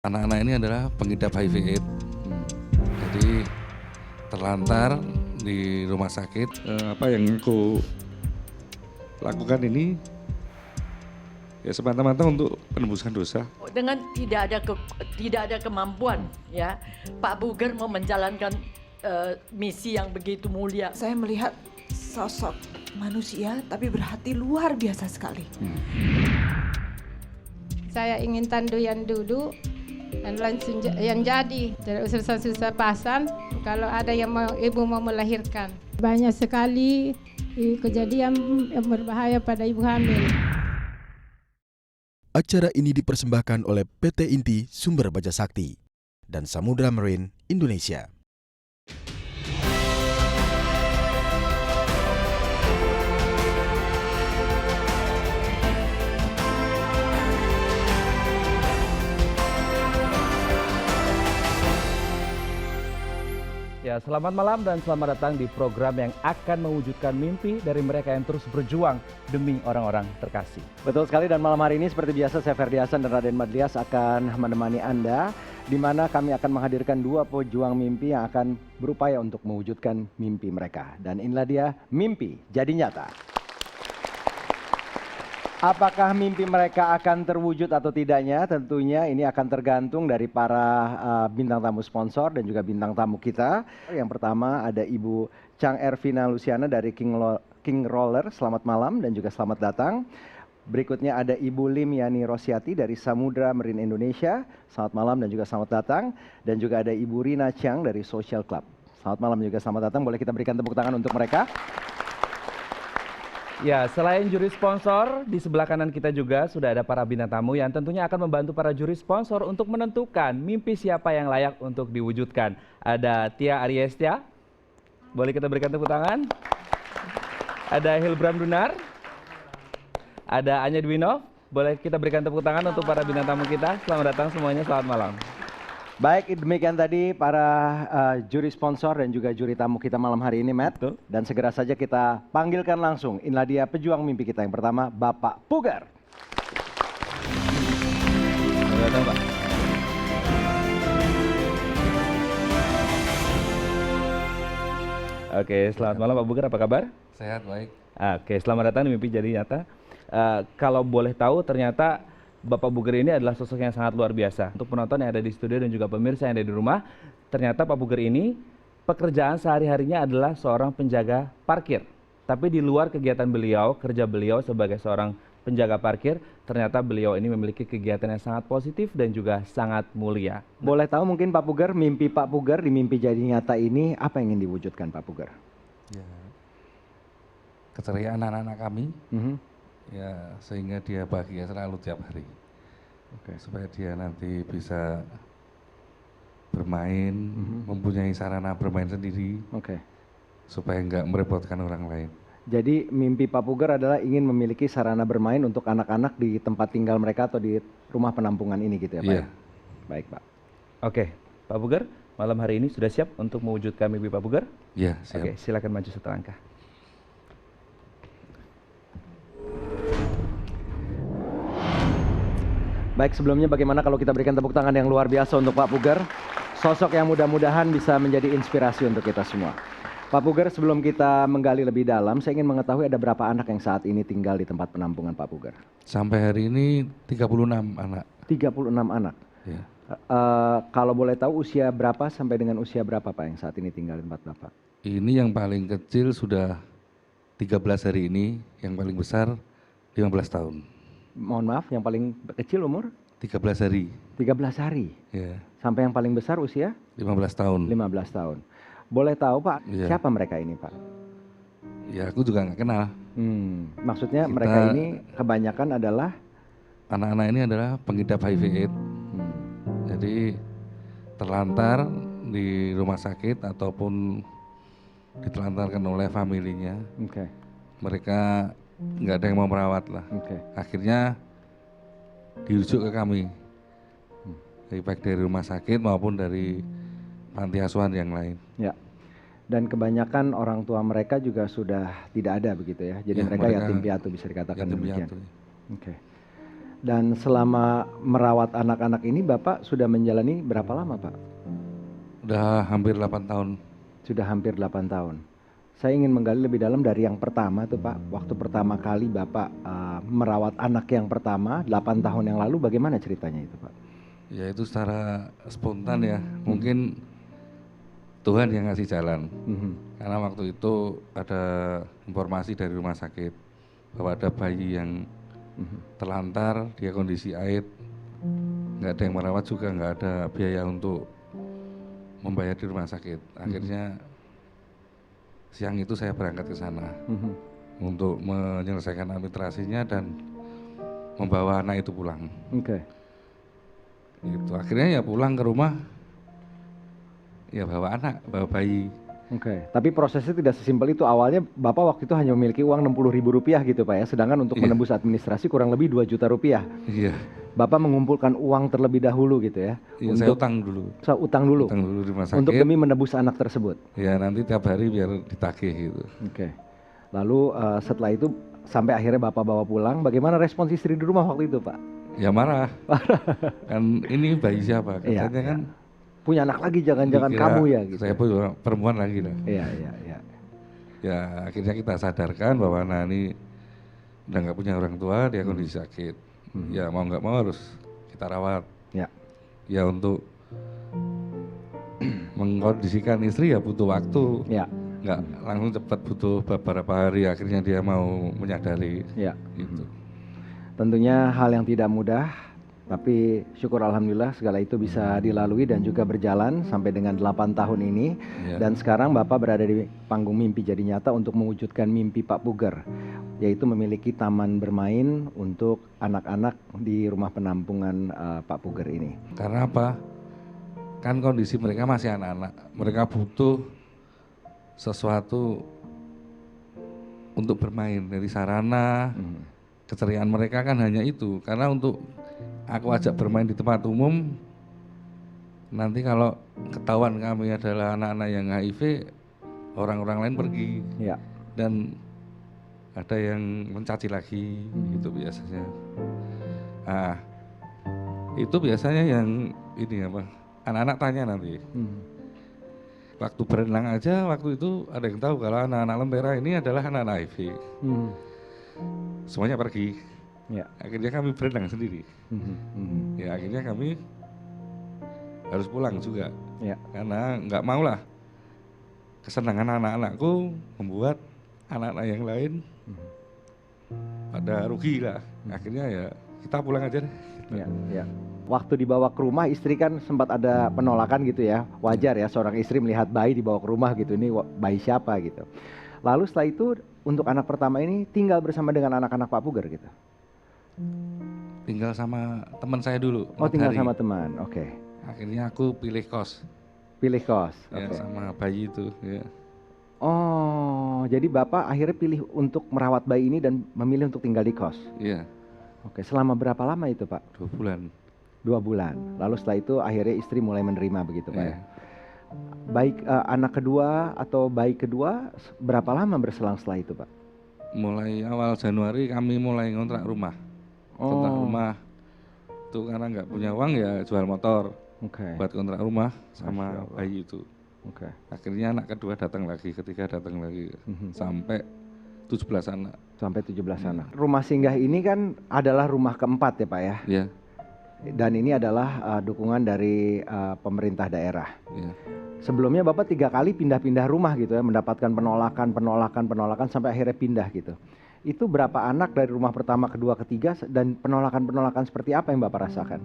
anak-anak ini adalah pengidap HIV/AIDS. Jadi terlantar di rumah sakit. Apa yang aku lakukan ini ya semata-mata untuk penembusan dosa. Dengan tidak ada kemampuan, ya, Pak Puger mau menjalankan misi yang begitu mulia. Saya melihat sosok manusia tapi berhati luar biasa sekali. Saya ingin tandu yang duduk dan langsung yang jadi. Tidak susah-susah pasan kalau ada yang ibu mau melahirkan. Banyak sekali kejadian yang berbahaya pada ibu hamil. Acara ini dipersembahkan oleh PT Inti Sumber Baja Sakti dan Samudra Marine Indonesia. Ya, selamat malam dan selamat datang di program yang akan mewujudkan mimpi dari mereka yang terus berjuang demi orang-orang terkasih. Betul sekali, dan malam hari ini seperti biasa saya Ferdi Hasan dan Raden Madlias akan menemani Anda, di mana kami akan menghadirkan dua pejuang mimpi yang akan berupaya untuk mewujudkan mimpi mereka. Dan inilah dia Mimpi Jadi Nyata. Apakah mimpi mereka akan terwujud atau tidaknya? Tentunya ini akan tergantung dari para bintang tamu sponsor dan juga bintang tamu kita. Yang pertama ada Ibu Chang Ervina Luciana dari King Roller. Selamat malam dan juga selamat datang. Berikutnya ada Ibu Lim Yani Rosyati dari Samudra Marine Indonesia. Selamat malam dan juga selamat datang. Dan juga ada Ibu Rina Chiang dari Social Club. Selamat malam juga selamat datang. Boleh kita berikan tepuk tangan untuk mereka? Ya, selain juri sponsor, di sebelah kanan kita juga sudah ada para bintang tamu yang tentunya akan membantu para juri sponsor untuk menentukan mimpi siapa yang layak untuk diwujudkan. Ada Tia Ariestia, boleh kita berikan tepuk tangan. Ada Hilbram Dunar, ada Anya Dwinov, boleh kita berikan tepuk tangan untuk para bintang tamu kita. Selamat datang semuanya, selamat malam. Baik, demikian tadi para juri sponsor dan juga juri tamu kita malam hari ini, Matt. Betul. Dan segera saja kita panggilkan langsung. Inilah dia pejuang mimpi kita yang pertama, Bapak Puger. Selamat datang, Pak. Oke, selamat malam Pak Puger, apa kabar? Sehat, baik. Oke, selamat datang di Mimpi Jadi Nyata. Kalau boleh tahu, ternyata Bapak Puger ini adalah sosok yang sangat luar biasa. Untuk penonton yang ada di studio dan juga pemirsa yang ada di rumah, ternyata Pak Puger ini pekerjaan sehari-harinya adalah seorang penjaga parkir. Tapi di luar kegiatan beliau, kerja beliau sebagai seorang penjaga parkir, ternyata beliau ini memiliki kegiatan yang sangat positif dan juga sangat mulia. Boleh tahu mungkin Pak Puger, mimpi Pak Puger di Mimpi Jadi Nyata ini apa yang ingin diwujudkan Pak Puger? Ya, keceriaan anak-anak kami, ya sehingga dia bahagia selalu tiap hari. Supaya dia nanti bisa bermain, mempunyai sarana bermain sendiri, supaya nggak merepotkan orang lain. Jadi mimpi Pak Puger adalah ingin memiliki sarana bermain untuk anak-anak di tempat tinggal mereka atau di rumah penampungan ini gitu ya Pak? Iya. Baik Pak. Oke, Pak Puger, malam hari ini sudah siap untuk mewujudkan mimpi Pak Puger? Iya, siap. Oke, silakan maju satu langkah. Baik, sebelumnya bagaimana kalau kita berikan tepuk tangan yang luar biasa untuk Pak Puger. Sosok yang mudah-mudahan bisa menjadi inspirasi untuk kita semua. Pak Puger, sebelum kita menggali lebih dalam, saya ingin mengetahui ada berapa anak yang saat ini tinggal di tempat penampungan Pak Puger? Sampai hari ini 36 anak. 36 anak. Ya. Kalau boleh tahu usia berapa sampai dengan usia berapa Pak yang saat ini tinggal di tempat Bapak? Ini yang paling kecil sudah 13 hari ini, yang paling besar 15 tahun. Mohon maaf, yang paling kecil umur? 13 hari. 13 hari. Ya. Sampai yang paling besar usia? 15 tahun. 15 tahun. Boleh tahu Pak, Iya. siapa mereka ini Pak? Ya aku juga nggak kenal. Maksudnya mereka ini kebanyakan adalah? Anak-anak ini adalah pengidap HIV/AIDS. Jadi terlantar di rumah sakit ataupun ditelantarkan oleh familinya. Mereka nggak ada yang mau merawat lah. Akhirnya dirujuk ke kami, baik dari rumah sakit maupun dari panti asuhan yang lain. Ya. Dan kebanyakan orang tua mereka juga sudah tidak ada begitu ya. Jadi Ya, mereka mereka yatim piatu bisa dikatakan yatim demikian. piatu. Dan selama merawat anak-anak ini Bapak sudah menjalani berapa lama Pak? Udah hampir 8 tahun. Sudah hampir 8 tahun. Saya ingin menggali lebih dalam dari yang pertama tuh Pak. Waktu pertama kali Bapak merawat anak yang pertama 8 tahun yang lalu, bagaimana ceritanya itu Pak? Ya itu secara spontan ya. Mungkin Tuhan yang ngasih jalan. Karena waktu itu ada informasi dari rumah sakit bahwa ada bayi yang terlantar, dia kondisi AID, nggak ada yang merawat juga, nggak ada biaya untuk membayar di rumah sakit. Akhirnya siang itu saya berangkat ke sana untuk menyelesaikan administrasinya dan membawa anak itu pulang. Oke. Gitu. Akhirnya ya pulang ke rumah, ya bawa anak, bawa bayi. Oke. Tapi prosesnya tidak sesimpel itu. Awalnya Bapak waktu itu hanya memiliki uang Rp60.000 gitu Pak ya. Sedangkan untuk menembus administrasi kurang lebih Rp2 juta. Iya. Bapak mengumpulkan uang terlebih dahulu gitu ya. Iya, saya utang dulu. Utang dulu. Utang dulu di rumah sakit. Untuk demi menebus anak tersebut. Ya nanti tiap hari biar ditagih gitu. Oke. Lalu setelah itu sampai akhirnya Bapak bawa pulang, bagaimana respons istri di rumah waktu itu Pak? Ya marah. Kan ini bayi siapa? Katanya Iya, kan punya anak lagi, jangan-jangan dikira kamu ya gitu. saya pun perempuan lagi lah. Iya. Ya akhirnya kita sadarkan bahwa anak ini udah nggak punya orang tua, dia kondisi sakit. Ya mau nggak mau harus kita rawat. Ya. Ya untuk mengkondisikan istri ya butuh waktu. Ya. Nggak langsung cepat, butuh beberapa hari. Akhirnya dia mau menyadari. Ya. Gitu. Tentunya hal yang tidak mudah, tapi syukur alhamdulillah segala itu bisa dilalui dan juga berjalan sampai dengan 8 tahun ini. Ya. Dan sekarang Bapak berada di panggung mimpi jadi nyata untuk mewujudkan mimpi Pak Puger, yaitu memiliki taman bermain untuk anak-anak di rumah penampungan Pak Puger ini. Karena apa? Kan kondisi mereka masih anak-anak. Mereka butuh sesuatu untuk bermain. Dari sarana, keceriaan mereka kan hanya itu. Karena untuk aku ajak bermain di tempat umum, nanti kalau ketahuan kami adalah anak-anak yang HIV, orang-orang lain pergi. Ya. Dan ada yang mencaci lagi, itu biasanya. Nah, itu biasanya yang ini apa? Anak-anak tanya nanti. Waktu berenang aja, waktu itu ada yang tahu kalau anak-anak Lentera ini adalah anak-anak HIV. Semuanya pergi. Ya. Akhirnya kami berenang sendiri. Ya akhirnya kami harus pulang juga. Ya. Karena nggak mau lah kesenangan anak-anakku membuat anak-anak yang lain pada rugi lah. Akhirnya ya kita pulang aja deh. Ya. Waktu dibawa ke rumah istri kan sempat ada penolakan gitu ya. Wajar ya seorang istri melihat bayi dibawa ke rumah gitu. Ini bayi siapa gitu. Lalu setelah itu untuk anak pertama ini tinggal bersama dengan anak-anak Pak Puger gitu. Tinggal sama teman saya dulu. Oh, tinggal hari. sama teman. Oke. Akhirnya aku pilih kos. Pilih kos. Ya, Oke. sama bayi itu. Ya. Oh, jadi Bapak akhirnya pilih untuk merawat bayi ini dan memilih untuk tinggal di kos. Iya, Oke, selama berapa lama itu Pak? 2 bulan. 2 bulan. Lalu setelah itu akhirnya istri mulai menerima begitu Pak Iya. ya? Baik anak kedua atau bayi kedua berapa lama berselang setelah itu Pak? Mulai awal Januari kami mulai ngontrak rumah. Kontrak rumah itu karena nggak punya uang ya jual motor Oke. buat kontrak rumah Masya sama Allah. bayi itu. Oke. Akhirnya anak kedua datang lagi, ketiga datang lagi sampai 17 anak. Sampai 17 anak. Rumah singgah ini kan adalah rumah keempat ya Pak ya? Ya, Dan ini adalah dukungan dari pemerintah daerah. ya. Sebelumnya Bapak 3 kali pindah-pindah rumah gitu ya, mendapatkan penolakan sampai akhirnya pindah gitu. Itu berapa anak dari rumah pertama, kedua, ketiga, dan penolakan seperti apa yang Bapak rasakan?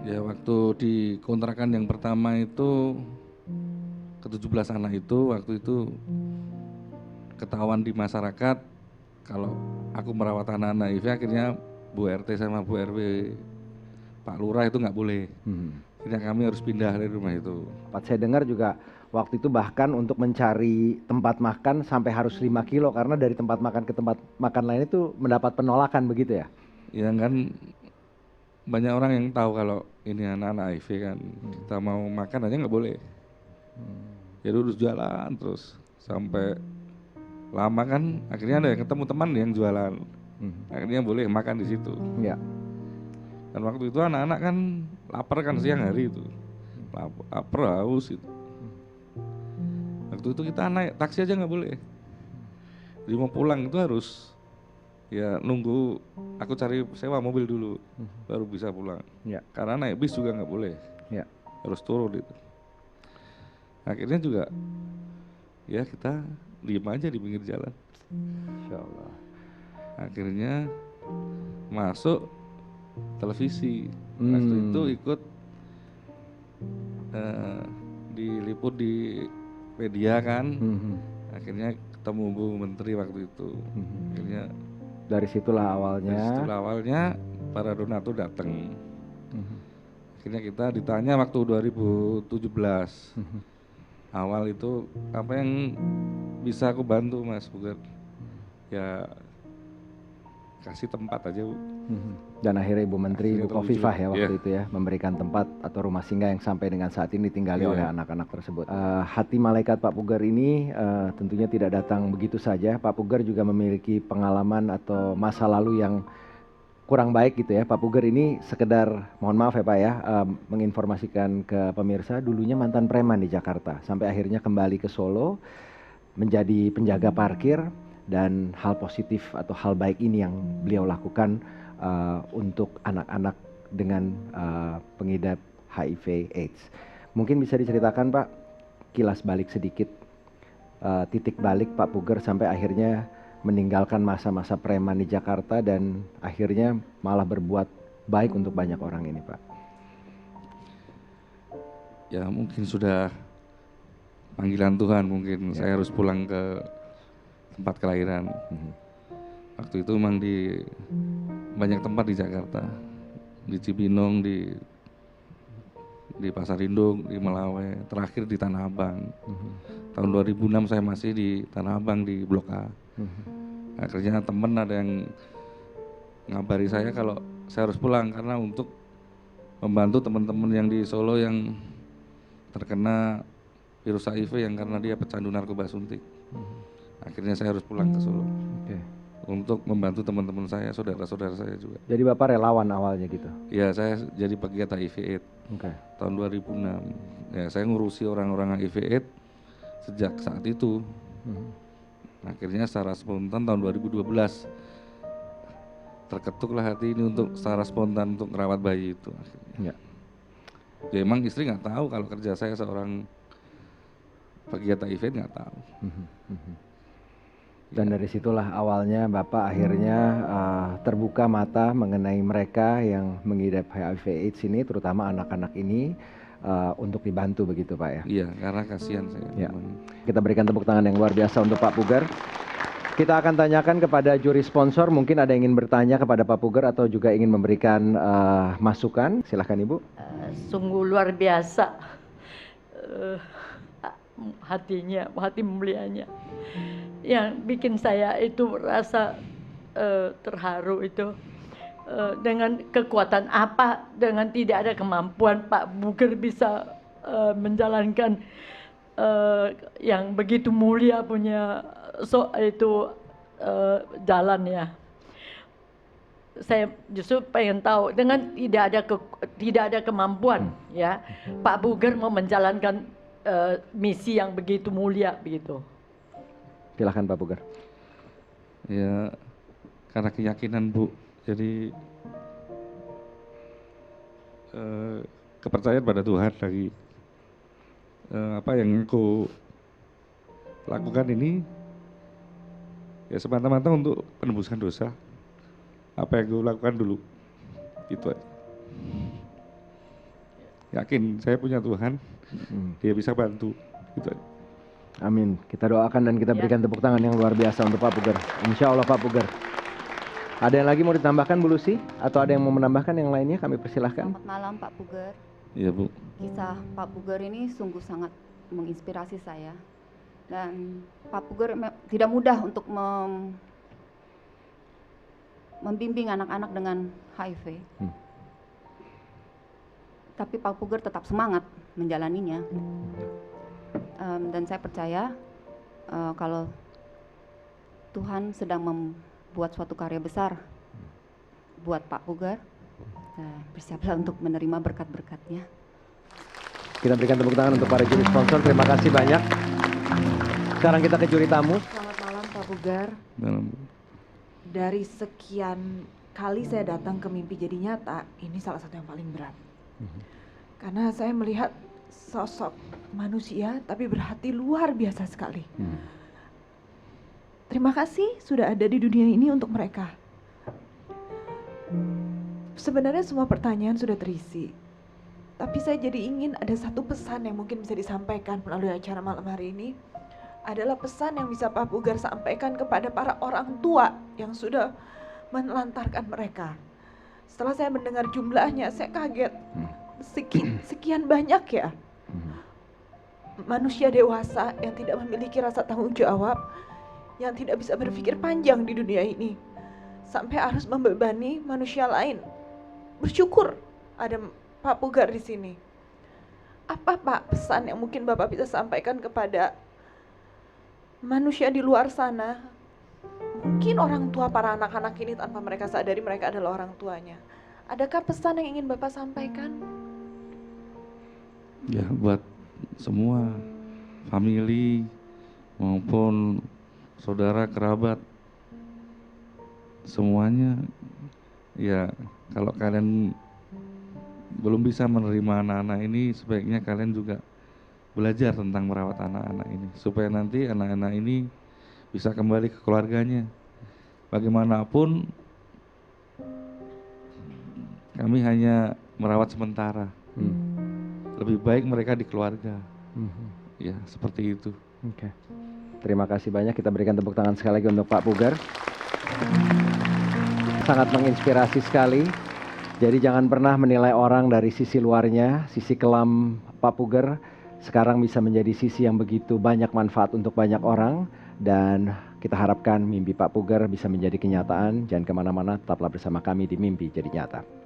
Ya waktu di kontrakan yang pertama itu ke-17 anak itu waktu itu ketahuan di masyarakat kalau aku merawat anak-anak HIV, akhirnya Bu RT sama Bu RW Pak Lurah itu nggak boleh. Akhirnya kami harus pindah dari rumah itu. Saya dengar juga waktu itu bahkan untuk mencari tempat makan sampai harus 5 kilo karena dari tempat makan ke tempat makan lain itu mendapat penolakan begitu ya? Ya kan banyak orang yang tahu kalau ini anak-anak HIV kan, kita mau makan aja nggak boleh. Jadi harus jalan terus sampai lama kan, akhirnya ada yang ketemu teman yang jualan, akhirnya boleh makan di situ. Ya. Dan waktu itu anak-anak kan lapar kan siang hari itu, lapar haus itu. Waktu itu kita naik taksi aja nggak boleh. Jadi mau pulang itu harus ya nunggu aku cari sewa mobil dulu baru bisa pulang. Ya. Karena naik bis juga nggak boleh, Ya. harus turun itu. Akhirnya juga ya kita diem aja di pinggir jalan. Insya Allah. Akhirnya masuk televisi. Waktu itu ikut diliput di media kan. Akhirnya ketemu Bu Menteri waktu itu. Akhirnya Dari situlah dari awalnya. situlah awalnya para donatur datang. Akhirnya kita ditanya waktu 2017. Awal itu apa yang bisa aku bantu Mas Bugar? Ya kasih tempat aja Bu. Dan akhirnya Ibu Menteri, Akhirnya Ibu Khofifah ya waktu Iya. itu ya, memberikan tempat atau rumah singgah yang sampai dengan saat ini ditinggali Iya. oleh anak-anak tersebut. Hati malaikat Pak Pugar ini tentunya tidak datang begitu saja. Pak Pugar juga memiliki pengalaman atau masa lalu yang kurang baik gitu ya. Pak Pugar ini sekedar, mohon maaf ya Pak ya, menginformasikan ke pemirsa, dulunya mantan preman di Jakarta. Sampai akhirnya kembali ke Solo, menjadi penjaga parkir, dan hal positif atau hal baik ini yang beliau lakukan untuk anak-anak dengan pengidap HIV AIDS. Mungkin bisa diceritakan Pak, kilas balik sedikit, titik balik Pak Pugar sampai akhirnya meninggalkan masa-masa preman di Jakarta dan akhirnya malah berbuat baik untuk banyak orang ini Pak. Ya mungkin sudah panggilan Tuhan, mungkin saya harus pulang ke tempat kelahiran. Waktu itu memang di banyak tempat di Jakarta, di Cibinong, di Pasar Induk, di Melawai, terakhir di Tanah Abang. Tahun 2006 saya masih di Tanah Abang di Blok A. Akhirnya teman ada yang ngabari saya kalau saya harus pulang karena untuk membantu teman-teman yang di Solo yang terkena virus HIV yang karena dia pecandu narkoba suntik. Akhirnya saya harus pulang ke Solo untuk membantu teman-teman saya, saudara-saudara saya juga. Jadi Bapak relawan awalnya gitu? Ya, saya jadi pegiat HIV AIDS tahun 2006. Ya, saya ngurusi orang-orang HIV AIDS sejak saat itu. Akhirnya secara spontan tahun 2012 terketuklah hati ini untuk secara spontan untuk merawat bayi itu. Akhirnya. Ya emang istri nggak tahu kalau kerja saya seorang pegiat HIV nggak tahu. Dan dari situlah awalnya Bapak akhirnya terbuka mata mengenai mereka yang mengidap HIV/AIDS ini, terutama anak-anak ini, untuk dibantu begitu Pak ya. Iya, karena kasihan saya. Ya. memang. Kita berikan tepuk tangan yang luar biasa untuk Pak Pugar. Kita akan tanyakan kepada juri sponsor, mungkin ada yang ingin bertanya kepada Pak Pugar atau juga ingin memberikan masukan. Silahkan Ibu. Sungguh luar biasa hatinya, hati mulianya. Yang bikin saya itu merasa terharu itu dengan kekuatan apa, dengan tidak ada kemampuan Pak Pugar bisa menjalankan yang begitu mulia punya jalan ya. Saya justru pengen tahu dengan tidak ada kemampuan ya, Pak Pugar mau menjalankan misi yang begitu mulia begitu. Silahkan Pak Pugar. Ya, karena keyakinan Bu. Jadi kepercayaan pada Tuhan lagi. Apa yang aku lakukan ini ya semata-mata untuk penebusan dosa. Apa yang aku lakukan dulu, itu aja. Yakin saya punya Tuhan, Dia bisa bantu, gitu aja. Amin. Kita doakan dan kita berikan tepuk tangan yang luar biasa untuk Pak Pugar. Insya Allah Pak Pugar. Ada yang lagi mau ditambahkan Bu Lucy? Atau ada yang mau menambahkan yang lainnya? Kami persilahkan. Selamat malam Pak Pugar. Iya Bu. Kisah Pak Pugar ini sungguh sangat menginspirasi saya. Dan Pak Pugar tidak mudah untuk membimbing anak-anak dengan HIV. Tapi Pak Pugar tetap semangat menjalaninya. Dan saya percaya kalau Tuhan sedang membuat suatu karya besar buat Pak Pugar. bersiaplah untuk menerima berkat-berkatnya. Kita berikan tepuk tangan untuk para juri sponsor. Terima kasih banyak. Sekarang kita ke juri tamu. Selamat malam Pak Pugar. Dalam Dari sekian kali saya datang ke Mimpi Jadi Nyata, ini salah satu yang paling berat. Karena saya melihat sosok manusia tapi berhati luar biasa sekali. Terima kasih sudah ada di dunia ini untuk mereka. Sebenarnya semua pertanyaan sudah terisi. Tapi saya jadi ingin ada satu pesan yang mungkin bisa disampaikan melalui acara malam hari ini. Adalah pesan yang bisa Pak Pugar sampaikan kepada para orang tua yang sudah menelantarkan mereka. Setelah saya mendengar jumlahnya, saya kaget. Sekian banyak ya. Manusia dewasa yang tidak memiliki rasa tanggung jawab, yang tidak bisa berpikir panjang di dunia ini, sampai harus membebani manusia lain. Bersyukur ada Pak Pugar di sini. Apa Pak pesan yang mungkin Bapak bisa sampaikan kepada manusia di luar sana? Mungkin orang tua para anak-anak ini tanpa mereka sadari mereka adalah orang tuanya. Adakah pesan yang ingin Bapak sampaikan? ya buat semua family maupun saudara kerabat semuanya, ya kalau kalian belum bisa menerima anak-anak ini, sebaiknya kalian juga belajar tentang merawat anak-anak ini supaya nanti anak-anak ini bisa kembali ke keluarganya. Bagaimanapun kami hanya merawat sementara. Lebih baik mereka di keluarga. Ya, seperti itu. Oke. Terima kasih banyak. Kita berikan tepuk tangan sekali lagi untuk Pak Pugar. Sangat menginspirasi sekali. Jadi jangan pernah menilai orang dari sisi luarnya, sisi kelam Pak Pugar. Sekarang bisa menjadi sisi yang begitu banyak manfaat untuk banyak orang. Dan kita harapkan mimpi Pak Pugar bisa menjadi kenyataan. Jangan kemana-mana, tetaplah bersama kami di Mimpi Jadi Nyata.